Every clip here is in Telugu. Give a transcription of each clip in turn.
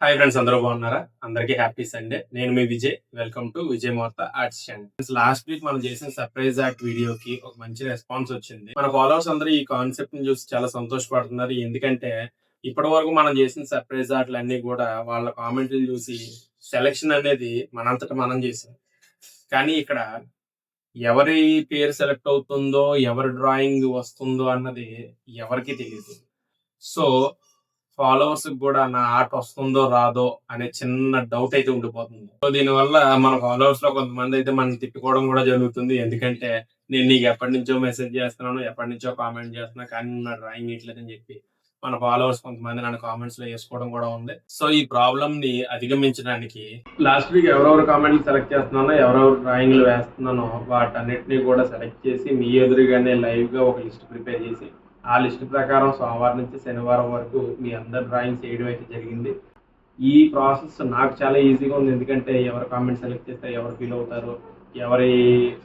హాయ్ ఫ్రెండ్స్, అందరూ బాగున్నారా? అందరికీ హ్యాపీ సండే. నేను మీ Vijay. Welcome to Vijay Morta arts channel. Last week మనం చేసిన సర్ప్రైజ్ ఆర్ట్ వీడియోకి ఒక మంచి రెస్పాన్స్ వచ్చింది. మన ఫాలోవర్స్ అందరూ ఈ కాన్సెప్ట్ ని చూసి చాలా సంతోషపడుతున్నారు. ఎందుకంటే ఇప్పటి వరకు మనం చేసిన సర్ప్రైజ్ ఆర్ట్లు అన్ని కూడా వాళ్ళ కామెంట్లు చూసి సెలెక్షన్ అనేది మనంతట మనం చేసాం. కానీ ఇక్కడ ఎవరి పేరు సెలెక్ట్ అవుతుందో, ఎవరి డ్రాయింగ్ వస్తుందో అన్నది ఎవరికీ తెలియదు. సో ఫాలోవర్స్ కూడా నా ఆర్ట్ వస్తుందో రాదో అనే చిన్న డౌట్ అయితే ఉండిపోతుంది. సో దీనివల్ల మన ఫాలోవర్స్ లో కొంతమంది అయితే మనం తిట్టుకోవడం కూడా జరుగుతుంది. ఎందుకంటే నేను నీకు ఎప్పటి నుంచో మెసేజ్ చేస్తున్నాను, ఎప్పటి నుంచో కామెంట్ చేస్తున్నా, కానీ నా డ్రాయింగ్ ఇట్లేదని చెప్పి మన ఫాలోవర్స్ కొంతమంది నన్ను కామెంట్స్ లో వేసుకోవడం కూడా ఉంది. సో ఈ ప్రాబ్లమ్ ని అధిగమించడానికి లాస్ట్ వీక్ ఎవరెవరు కామెంట్లు సెలెక్ట్ చేస్తున్నానో, ఎవరెవరు డ్రాయింగ్లు వేస్తున్నానో వాటన్నిటిని కూడా సెలెక్ట్ చేసి మీ ఎదురుగానే లైవ్ గా ఒక లిస్ట్ ప్రిపేర్ చేసి ఆ లిస్ట్ ప్రకారం సోమవారం నుంచి శనివారం వరకు మీ అందరు డ్రాయింగ్స్ చేయడం అయితే జరిగింది. ఈ ప్రాసెస్ నాకు చాలా ఈజీగా ఉంది. ఎందుకంటే ఎవరు కామెంట్ సెలెక్ట్ చేస్తే ఎవరు ఫీల్ అవుతారు, ఎవరి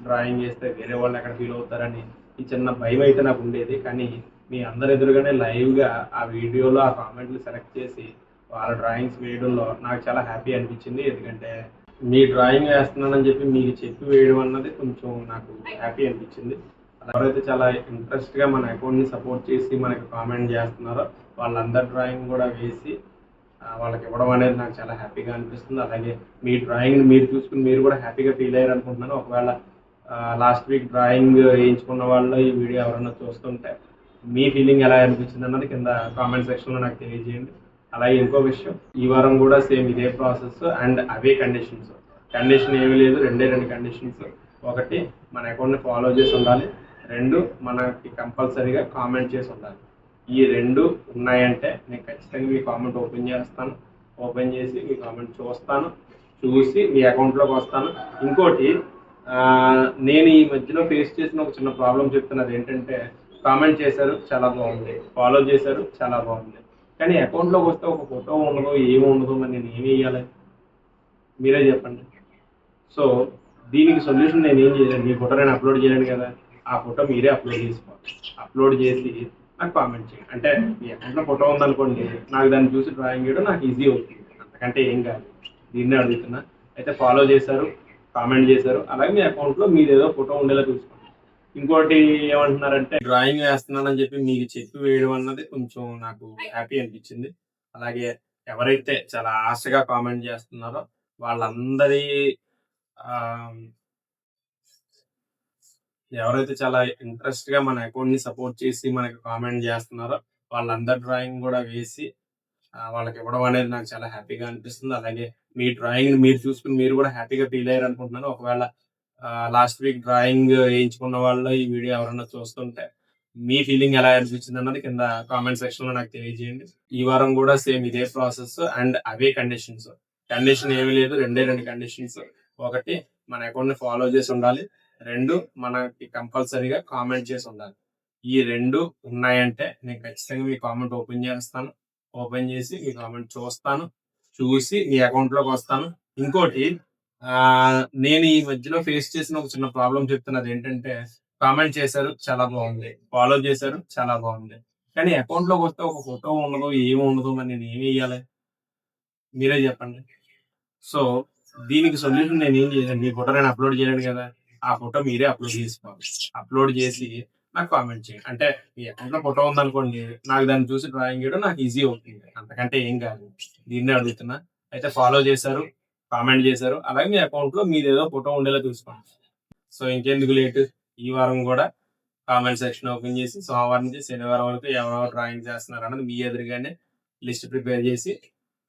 డ్రాయింగ్ చేస్తే వేరే వాళ్ళు ఎక్కడ ఫీల్ అవుతారని ఈ చిన్న భయం అయితే నాకు ఉండేది. కానీ మీ అందరి ఎదురుగానే లైవ్గా ఆ వీడియోలో ఆ కామెంట్లు సెలెక్ట్ చేసి వాళ్ళ డ్రాయింగ్స్ వేయడంలో నాకు చాలా హ్యాపీ అనిపించింది. ఎందుకంటే మీ డ్రాయింగ్ వేస్తున్నానని చెప్పి మీకు చెప్పి వేయడం అన్నది కొంచెం నాకు హ్యాపీ అనిపించింది. ఎవరైతే చాలా ఇంట్రెస్ట్ గా మన అకౌంట్ ని సపోర్ట్ చేసి మనకి కామెంట్ చేస్తున్నారో వాళ్ళందరి డ్రాయింగ్ కూడా వేసి వాళ్ళకి ఇవ్వడం అనేది నాకు చాలా హ్యాపీగా అనిపిస్తుంది. అలాగే మీ డ్రాయింగ్ మీరు చూసుకుని మీరు కూడా హ్యాపీగా ఫీల్ అయ్యారు అనుకుంటున్నాను. ఒకవేళ లాస్ట్ వీక్ డ్రాయింగ్ వేయించుకున్న వాళ్ళు ఈ వీడియో ఎవరైనా చూస్తుంటే మీ ఫీలింగ్ ఎలా అనిపించింది అన్నది కింద కామెంట్ సెక్షన్లో నాకు తెలియజేయండి. అలాగే ఇంకో విషయం, ఈ వారం కూడా సేమ్ ఇదే process and away conditions. Condition ఏమీ లేదు, రెండు కండిషన్స్. ఒకటి, మన అకౌంట్ని ఫాలో చేసి ఉండాలి. రెండు, మనకి కంపల్సరీగా కామెంట్ చేసి ఉండాలి. ఈ రెండు ఉన్నాయంటే నేను ఖచ్చితంగా మీ కామెంట్ ఓపెన్ చేస్తాను. ఓపెన్ చేసి మీ కామెంట్ చూస్తాను, చూసి మీ అకౌంట్లోకి వస్తాను. ఇంకోటి, నేను ఈ మధ్యలో ఫేస్ చేసిన ఒక చిన్న ప్రాబ్లం చెప్తున్నది ఏంటంటే, కామెంట్ చేశారు చాలా బాగుంది, ఫాలో చేశారు చాలా బాగుంది, కానీ అకౌంట్లోకి వస్తే ఒక ఫోటో ఉండదు, ఏమి ఉండదు, మరి నేను ఏమి వేయాలి మీరే చెప్పండి. సో దీనికి సొల్యూషన్ నేను ఏం చేయలేను. మీ ఫోటో నేను అప్లోడ్ చేయలేను కదా, ఆ ఫోటో మీరే అప్లోడ్ చేసుకోవాలి. అప్లోడ్ చేసి నాకు కామెంట్ చేయండి. అంటే మీ అకౌంట్లో ఫోటో ఉందనుకోండి, నాకు దాన్ని చూసి డ్రాయింగ్ చేయడం నాకు ఈజీ అవుతుంది. అంతకంటే ఏం కాదు. దీన్నే అడుగుతున్నా. అయితే ఫాలో చేశారు, కామెంట్ చేశారు, అలాగే మీ అకౌంట్లో మీరు ఏదో ఫోటో ఉండేలా చూసుకోండి. ఇంకోటి ఏమంటున్నారంటే, డ్రాయింగ్ వేస్తున్నానని చెప్పి మీకు చెప్పి వేయడం అన్నది కొంచెం నాకు హ్యాపీ అనిపించింది. అలాగే ఎవరైతే చాలా ఆశగా కామెంట్ చేస్తున్నారో వాళ్ళందరి ఎవరైతే చాలా ఇంట్రెస్ట్ గా మన అకౌంట్ ని సపోర్ట్ చేసి మనకి కామెంట్ చేస్తున్నారో వాళ్ళందరి డ్రాయింగ్ కూడా వేసి వాళ్ళకి ఇవ్వడం అనేది నాకు చాలా హ్యాపీగా అనిపిస్తుంది. అలాగే మీ డ్రాయింగ్ మీరు చూసుకుని మీరు కూడా హ్యాపీగా ఫీల్ అయ్యారు అనుకుంటున్నాను. ఒకవేళ లాస్ట్ వీక్ డ్రాయింగ్ వేయించుకున్న వాళ్ళు ఈ వీడియో ఎవరైనా చూస్తుంటే మీ ఫీలింగ్ ఎలా అనిపించింది అన్నది కింద కామెంట్ సెక్షన్ లో నాకు తెలియజేయండి. ఈ వారం కూడా సేమ్ ఇదే process and away conditions. Condition ఏమీ లేదు, రెండు కండిషన్స్. ఒకటి, మన అకౌంట్ ని ఫాలో చేసి ఉండాలి. రెండు, మనకి కంపల్సరీగా కామెంట్ చేసి ఉండాలి. ఈ రెండు ఉన్నాయంటే నేను ఖచ్చితంగా మీ కామెంట్ ఓపెన్ చేస్తాను. ఓపెన్ చేసి మీ కామెంట్ చూస్తాను, చూసి మీ అకౌంట్లోకి వస్తాను. ఇంకోటి, నేను ఈ మధ్యలో ఫేస్ చేసిన ఒక చిన్న ప్రాబ్లం చెప్తున్నది ఏంటంటే, కామెంట్ చేశారు చాలా బాగుంది, ఫాలో చేశారు చాలా బాగుంది, కానీ అకౌంట్లోకి వస్తే ఒక ఫోటో ఉండదు, ఏమి ఉండదు, మరి నేను ఏమి వేయాలి మీరే చెప్పండి. సో దీనికి సొల్యూషన్ నేను ఏం చేయలేను. మీ ఫోటో నేను అప్లోడ్ చేయలేను కదా, ఆ ఫోటో మీరే అప్లోడ్ చేసుకోవాలి. అప్లోడ్ చేసి నాకు కామెంట్ చేయండి. అంటే మీ అకౌంట్లో ఫోటో ఉందనుకోండి, నాకు దాన్ని చూసి డ్రాయింగ్ చేయడం నాకు ఈజీ అవుతుంది. అంతకంటే ఏం కాదు. దీన్నే అడుగుతున్నా. అయితే ఫాలో చేశారు, కామెంట్ చేశారు, అలాగే మీ అకౌంట్లో మీదేదో ఫోటో ఉండేలా చూసుకోండి. సో ఇంకెందుకు లేట్, ఈ వారం కూడా కామెంట్ సెక్షన్ ఓపెన్ చేసి సోమవారం నుంచి శనివారం వరకు ఎవరెవరు డ్రాయింగ్ చేస్తున్నారు అన్నది మీ ఎదురుగానే లిస్ట్ ప్రిపేర్ చేసి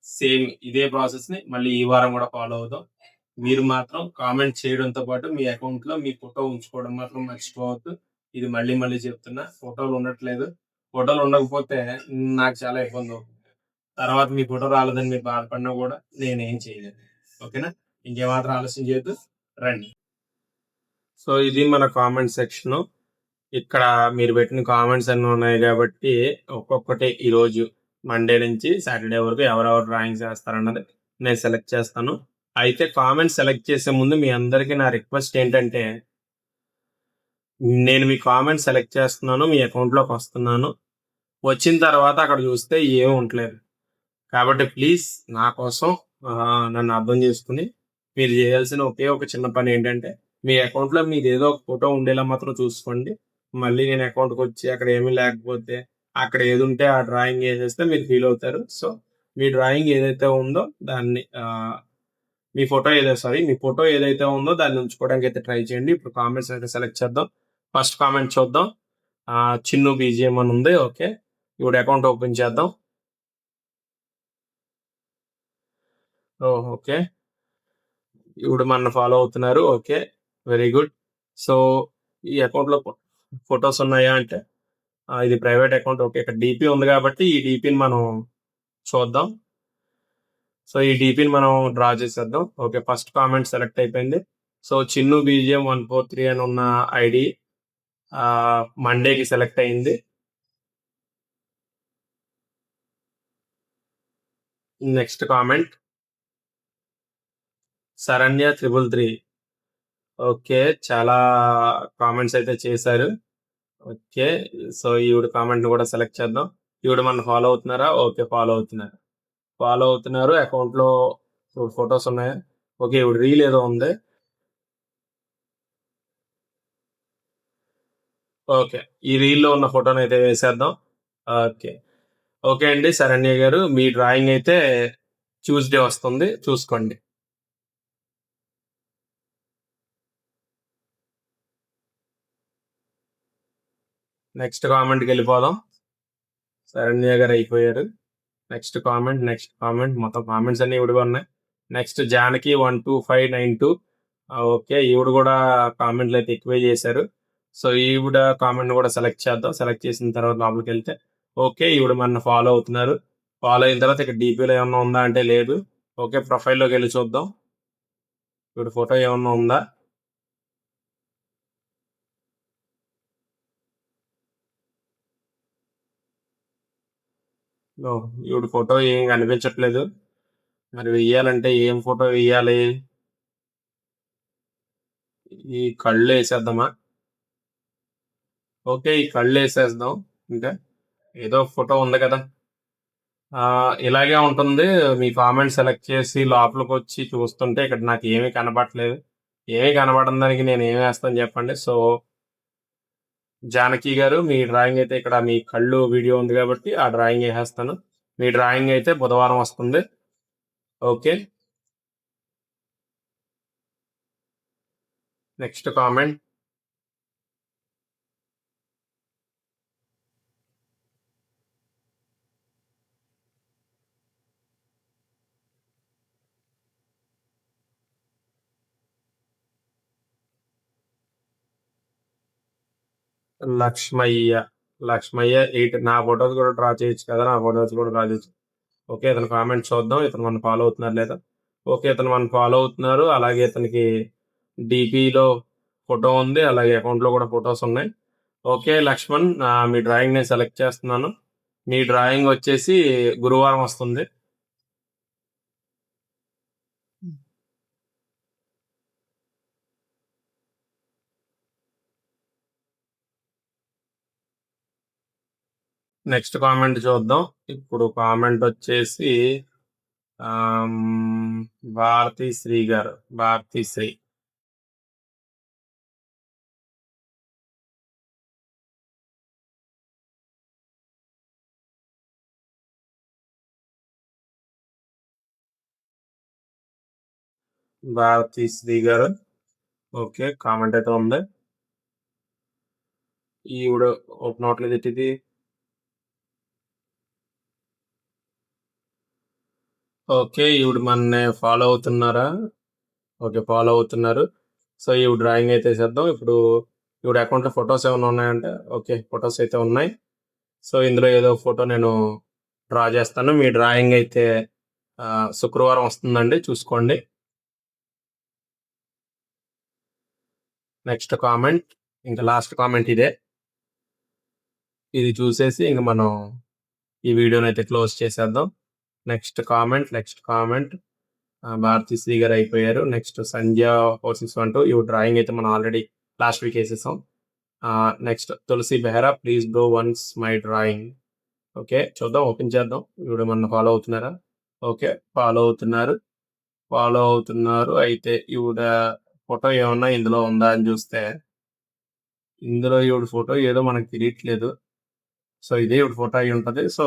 సేమ్ ఇదే ప్రాసెస్ ని మళ్ళీ ఈ వారం కూడా ఫాలో అవుతాం. మీరు మాత్రం కామెంట్ చేయడంతో పాటు మీ అకౌంట్ లో మీ ఫోటో ఉంచుకోవడం మాత్రం మర్చిపోవద్దు. ఇది మళ్ళీ మళ్ళీ చెప్తున్నా. ఫోటోలు ఉండట్లేదు, ఫోటోలు ఉండకపోతే నాకు చాలా ఇబ్బంది అవుతుంది. తర్వాత మీ ఫోటో రాలేదని మీరు బాధపడినా కూడా నేనేం చేయలేదు. ఓకేనా, ఇంకేమాత్రం ఆలస్యం చేయొద్దు, రండి. సో ఇది మన కామెంట్ సెక్షన్. ఇక్కడ మీరు పెట్టిన కామెంట్స్ అన్నీ ఉన్నాయి కాబట్టి ఒక్కొక్కటి ఈరోజు మండే నుంచి సాటర్డే వరకు ఎవరెవరు డ్రాయింగ్స్ వేస్తారన్నది నేను సెలెక్ట్ చేస్తాను. అయితే కామెంట్స్ సెలెక్ట్ చేసే ముందు మీ అందరికీ నా రిక్వెస్ట్ ఏంటంటే, నేను మీ కామెంట్ సెలెక్ట్ చేస్తున్నాను, మీ అకౌంట్లోకి వస్తున్నాను, వచ్చిన తర్వాత అక్కడ చూస్తే ఏమి ఉండలేదు. కాబట్టి ప్లీజ్ నా కోసం నన్ను అర్థం చేసుకుని మీరు చేయాల్సిన ఒకే ఒక చిన్న పని ఏంటంటే మీ అకౌంట్లో మీది ఏదో ఒక ఫోటో ఉండేలా మాత్రం చూసుకోండి. మళ్ళీ నేను అకౌంట్కి వచ్చి అక్కడ ఏమీ లేకపోతే అక్కడ ఏది ఉంటే ఆ డ్రాయింగ్ వేసేస్తే మీరు ఫీల్ అవుతారు. సో మీ డ్రాయింగ్ ఏదైతే ఉందో దాన్ని మీ ఫోటో ఏదైతే ఉందో దాన్ని ఉంచుకోవడానికి అయితే ట్రై చేయండి. ఇప్పుడు కామెంట్స్ అయితే సెలెక్ట్ చేద్దాం. ఫస్ట్ కామెంట్ చూద్దాం. చిన్ను బీజిఎం అని ఉంది. ఓకే, ఇప్పుడు అకౌంట్ ఓపెన్ చేద్దాం. ఓకే, ఇప్పుడు మన ఫాలో అవుతున్నారు. Okay, very good. సో ఈ అకౌంట్లో ఫొటోస్ ఉన్నాయా అంటే ఇది ప్రైవేట్ అకౌంట్. ఓకే, ఇక్కడ డీపీ ఉంది కాబట్టి ఈ డీపీని మనం చూద్దాం. సో ఈ డీపీని మనం డ్రా చేసేద్దాం. ఓకే, ఫస్ట్ కామెంట్ సెలెక్ట్ అయిపోయింది. సో చిన్ను బీజిఎం 143 అని ఉన్న ఐడి మండేకి సెలెక్ట్ అయింది. Next comment Saranya 333. ఓకే, చాలా కామెంట్స్ అయితే చేశారు. ఓకే, సో ఈవిడ కామెంట్ కూడా సెలెక్ట్ చేద్దాం. ఈవిడ మన ఫాలో అవుతున్నారా? ఓకే, ఫాలో అవుతున్నారు. అకౌంట్ లో ఫొటోస్ ఉన్నాయా? ఓకే, ఈవిడ రీల్ ఏదో ఉంది. ఓకే, ఈ రీల్ లో ఉన్న ఫోటోని అయితే వేసేద్దాం. ఓకే, ఓకే అండి శరణ్య గారు, మీ డ్రాయింగ్ అయితే ట్యూస్డే వస్తుంది, చూసుకోండి. నెక్స్ట్ కామెంట్కి వెళ్ళిపోదాం. శరణ్య గారు అయిపోయారు. నెక్స్ట్ కామెంట్ మొత్తం కామెంట్స్ అన్ని ఈవిడగా ఉన్నాయి. నెక్స్ట్ జానకి 12592. ఓకే, ఈవిడ కూడా కామెంట్లు అయితే ఎక్కువే చేశారు. సో ఈవిడ కామెంట్ కూడా సెలెక్ట్ చేద్దాం. సెలెక్ట్ చేసిన తర్వాత లోపలికి వెళ్తే ఓకే, ఈవిడ మన ఫాలో అవుతున్నారు. ఫాలో అయిన తర్వాత ఇక్కడ డీపీలో ఏమన్నా ఉందా అంటే లేదు. ఓకే, ప్రొఫైల్లోకి వెళ్ళి చూద్దాం. ఈవిడ ఫోటో ఏమన్నా ఉందా? ఈవిడ ఫోటో ఏం కనిపించట్లేదు. మరి వెయ్యాలంటే ఏం ఫోటో వెయ్యాలి? ఈ కళ్ళు వేసేద్దామా? ఓకే, ఈ కళ్ళు వేసేద్దాం. ఇంకా ఏదో ఫోటో ఉంది కదా. ఇలాగే ఉంటుంది. మీ కామెంట్ సెలెక్ట్ చేసి లోపలికి వచ్చి చూస్తుంటే ఇక్కడ నాకు ఏమీ కనబడట్లేదు. ఏమీ కనబడని దానికి నేను ఏమి వేస్తాను చెప్పండి. సో జానకి గారు, మీ డ్రాయింగ్ అయితే ఇక్కడ మీ కళ్ళు వీడియో ఉంది కాబట్టి ఆ డ్రాయింగ్ వేసేస్తాను. మీ డ్రాయింగ్ అయితే బుధవారం వస్తుంది. Okay, next comment Lakshmaiah. 8. నా ఫొటోస్ కూడా డ్రా చేయొచ్చు కదా, నా ఫొటోస్ కూడా డ్రా చేయొచ్చు. ఓకే, ఇతను కామెంట్ చూద్దాం. ఇతను మన ఫాలో అవుతున్నారు లేదా? ఓకే, ఇతను మన ఫాలో అవుతున్నారు. అలాగే ఇతనికి డిపిలో ఫోటో ఉంది, అలాగే అకౌంట్లో కూడా ఫొటోస్ ఉన్నాయి. ఓకే లక్ష్మణ్, మీ డ్రాయింగ్ నేను సెలెక్ట్ చేస్తున్నాను. మీ డ్రాయింగ్ వచ్చేసి గురువారం వస్తుంది. నెక్స్ట్ కామెంట్ చూద్దాం. ఇప్పుడు కామెంట్ వచ్చేసి భారతీ శ్రీ గారు. భారతీ శ్రీ గారు. ఓకే, కామెంట్ అయితే ఉంది. ఈవిడ ఓపెన్ అవట్లేదు ఇది. ఓకే, ఈవిడ మన ఫాలో అవుతున్నారా? ఓకే, ఫాలో అవుతున్నారు. సో ఈవిడ డ్రాయింగ్ అయితే వేసేద్దాం. ఇప్పుడు ఈవిడ అకౌంట్లో ఫొటోస్ ఏమైనా ఉన్నాయంటే ఓకే, ఫొటోస్ అయితే ఉన్నాయి. సో ఇందులో ఏదో ఫోటో నేను డ్రా చేస్తాను. మీ డ్రాయింగ్ అయితే శుక్రవారం వస్తుందండి, చూసుకోండి. నెక్స్ట్ కామెంట్, ఇంకా లాస్ట్ కామెంట్ ఇదే. ఇది చూసేసి ఇంక మనం ఈ వీడియోని అయితే క్లోజ్ చేసేద్దాం. నెక్స్ట్ కామెంట్ భారతీ శ్రీ గారు అయిపోయారు. నెక్స్ట్ సంధ్య 4612. ఈ డ్రాయింగ్ అయితే మనం ఆల్రెడీ లాస్ట్ వీక్ వేసేసాం. Next Tulasi Behara, please bro once my drawing. Okay, చూద్దాం, ఓపెన్ చేద్దాం. వీడియో మన ఫాలో అవుతున్నారా? ఓకే. ఫాలో అవుతున్నారు. ఫాలో అవుతున్నారు. అయితే ఈవిడ ఫోటో ఏమన్నా ఇందులో ఉందా అని చూస్తే, ఇందులో ఈవిడ ఫోటో ఏదో మనకు తెలియట్లేదు. సో, ఇదే ఈవిడ ఫోటో అయ్యుంటది. సో,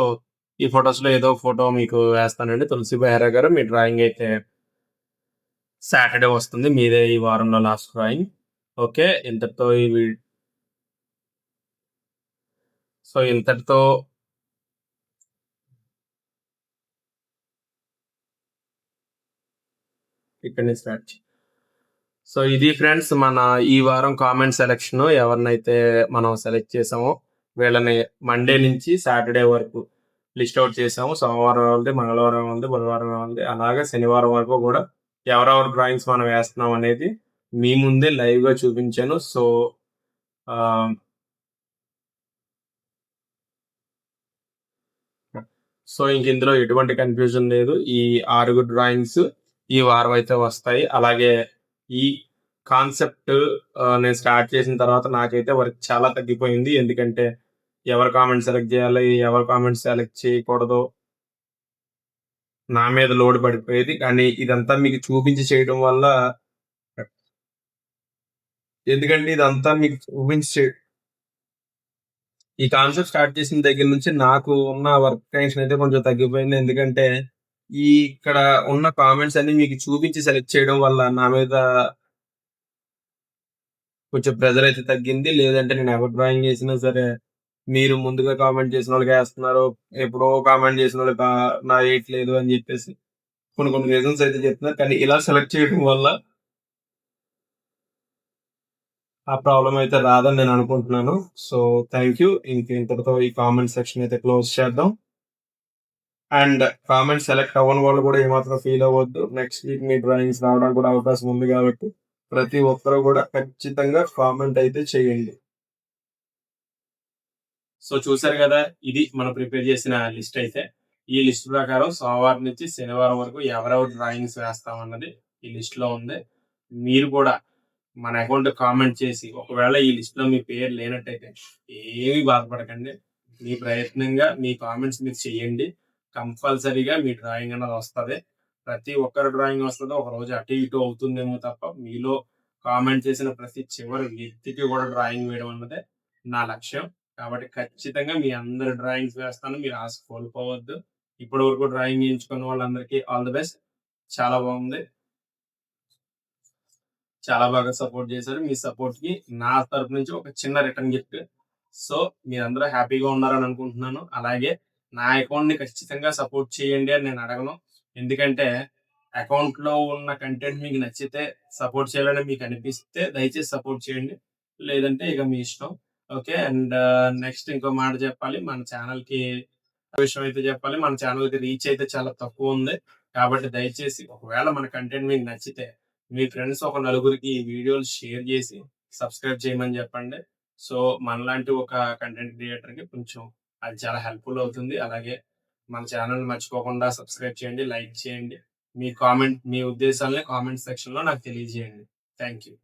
ఈ ఫోటోస్‌లో ఏదో ఫోటో మీకు వేస్తానండి. తులసి బెహ్రా గారు మీ డ్రాయింగ్ అయితే సాటర్‌డే వస్తుంది. మీదే ఈ వారంలో లాస్ట్ డ్రాయింగ్. ఓకే. ఇంతటితో ఈ వి సో, ఇంతటితో ఇక్కడి నుంచి స్టార్ట్ సో, ఇది ఫ్రెండ్స్ మన ఈ వారం కామెంట్ సెలక్షను. ఎవరినైతే మనం సెలెక్ట్ చేసామో వీళ్ళని మండే నుంచి సాటర్‌డే వరకు లిస్ట్ ఔట్ చేసాము. సోమవారం వాళ్ళది, మంగళవారం వాళ్ళది, బుధవారం వాళ్ళది అలాగే శనివారం వరకు గూడా ఎవరెవరి డ్రాయింగ్స్ మనం వేస్తున్నాం అనేది మీ ముందే లైవ్‌గా చూపించాను. సో, ఆహ్, సో, ఇంక ఇందులో ఎటువంటి కన్‌ఫ్యూజన్ లేదు. ఈ 6 డ్రాయింగ్స్ ఈ వారం అయితే వస్తాయి. అలాగే ఈ కాన్సెప్ట్ నేను స్టార్ట్ చేసిన తర్వాత నాకైతే వర్క్ చాలా తగ్గిపోయింది. ఎందుకంటే ఎవరి కామెంట్ సెలెక్ట్ జేయాలి, ఎవరి కామెంట్ సెలెక్ట్ చేయకూడదో నా మీద లోడ్ పడిపోయేది. కానీ ఇదంతా మీకు చూపించి చేయడం వల్ల ఎందుకంటే ఇదంతా మీకు చూపించి ఈ కాన్సెప్ట్ స్టార్ట్ చేసిన దగ్గర నుంచి నాకు ఉన్న వర్క్ టెన్షన్ అయితే కొంచెం తగ్గిపోయింది. ఎందుకంటే ఇక్కడ ఉన్న కామెంట్స్ అన్ని మీకు చూపించి సెలెక్ట్ చేయడం వల్ల నా మీద కొంచెం ప్రెషర్ అయితే తగ్గింది. లేదంటే నేను ఎవరు డ్రాయింగ్ చేసినా సరే, మీరు ముందుగా కామెంట్ చేసినోళ్ళకేస్తున్నారు. ఎప్పుడో కామెంట్ చేసినోళ్ళకి నాదేయట్లేదు అని జెప్పేసి కొన్ని కొన్ని రీజన్స్ అయితే చెప్తున్నారు. కానీ ఇలా సెలెక్ట్ చేయడం వల్ల ఆ ప్రాబ్లమ్ అయితే రాదని నేను అనుకుంటున్నాను. So, thank you. ఇంతటితో ఈ కామెంట్ సెక్షన్ అయితే క్లోజ్ చేద్దాం. అండ్ కామెంట్ సెలెక్ట్ అవ్వని వాళ్ళు కూడా ఏమాత్రం ఫీల్ అవ్వద్దు. నెక్స్ట్ వీక్ మీ డ్రాయింగ్స్ రావడానికి కూడా అవకాశం ఉంది కాబట్టి, ప్రతి ఒక్కరు కూడా ఖచ్చితంగా కామెంట్ అయితే చేయండి. సో, చూసారు గదా! ఇది మనం ప్రిపేర్ చేసిన లిస్ట్ అయితే. ఈ లిస్ట్ ప్రకారం సోమవారం నుంచి శనివారం వరకు ఎవరెవరు డ్రాయింగ్స్ వేస్తామన్నది ఈ లిస్ట్‌లో ఉంది. మీరు కూడా మన అకౌంట్ కామెంట్ చేసి, ఒకవేళ ఈ లిస్ట్‌లో మీ పేరు లేనట్టయితే ఏమీ బాధపడకండి. మీ ప్రయత్నంగా మీ కామెంట్స్ మీరు చేయండి. కంపల్సరీగా మీ డ్రాయింగ్ అన్నది వస్తది. ప్రతి ఒక్కరి డ్రాయింగ్ వస్తది. ఒకరోజు అటు ఇటు అవుతుందేమో తప్ప, మీలో కామెంట్ చేసిన ప్రతి చివరి వ్యక్తికి కూడా డ్రాయింగ్ వేయడం అన్నదే నా లక్ష్యం. కాబట్టి ఖచ్చితంగా మీ అందరి డ్రాయింగ్స్ వేస్తాను. మీరు ఆశ కోల్పోవద్దు. ఇప్పటి వరకు డ్రాయింగ్ ఏయించుకున్న వాళ్ళందరికీ ఆల్ ది బెస్ట్. చాలా బాగుంది. చాలా బాగా సపోర్ట్ చేశారు. మీ సపోర్ట్‌కి నా తరపు నుంచి ఒక చిన్న రిటర్న్ గిఫ్ట్. సో, మీరందరూ హ్యాపీగా ఉన్నారని అనుకుంటున్నాను. అలాగే నా అకౌంట్‌ని ఖచ్చితంగా సపోర్ట్ చేయండి అని నేను అడగను. ఎందుకంటే అకౌంట్‌లో ఉన్న కంటెంట్ మీకు నచ్చితే సపోర్ట్ చేయాలని మీకు అనిపిస్తే దయచేసి సపోర్ట్ చేయండి. లేదంటే ఇక మీ ఇష్టం. ఓకే. అండ్ నెక్స్ట్ ఇంకో మాట చెప్పాలి. మన ఛానెల్‌కి విషయం అయితే చెప్పాలి. మన ఛానెల్‌కి రీచ్ అయితే చాలా తక్కువుంది. కాబట్టి దయచేసి ఒకవేళ మన కంటెంట్ మీకు నచ్చితే మీ ఫ్రెండ్స్ ఒక నలుగురికి ఈ వీడియోలు షేర్ చేసి సబ్స్క్రైబ్ చేయమని చెప్పండి. సో, మనలాంటి ఒక కంటెంట్ క్రియేటర్‌కి కొంచెం అది చాలా హెల్ప్‌ఫుల్ అవుతుంది. అలాగే మన ఛానెల్‌ని మర్చిపోకుండా సబ్స్క్రైబ్ చేయండి, లైక్ చేయండి. మీ ఉద్దేశాలను కామెంట్ సెక్షన్‌లో నాకు తెలియజేయండి. Thank you.